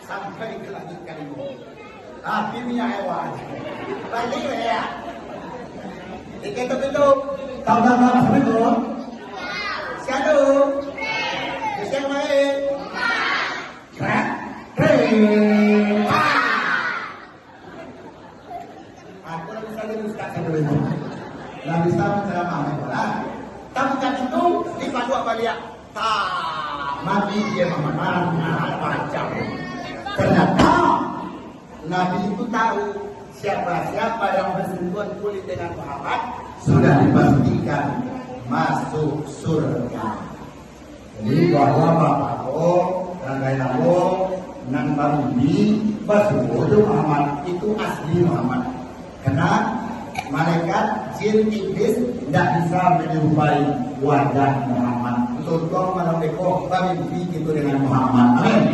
sampai ke langit kelima. Tapi minyak hewan. Balik ya. Diketuk-ketuk. Tahu-tahu sampai itu. Siapa? Siapa main? Krek. Aku lagi saling ustaz sebelum itu. Nggak bisa menceramah bola. Tapi kan itu di padua balik. Mati dia mana macam. Ternyata Nabi itu tahu siapa-siapa yang bersentuhan kulit dengan Muhammad sudah dipastikan masuk surga. Jadi bahwa Bapakku dan Gainamu nan Barubi Basuhu Muhammad itu asli Muhammad. Karena malaikat jin iblis tidak bisa menyerupai wajah Muhammad. Untuk malam ekor kami itu dengan Muhammad. Amin.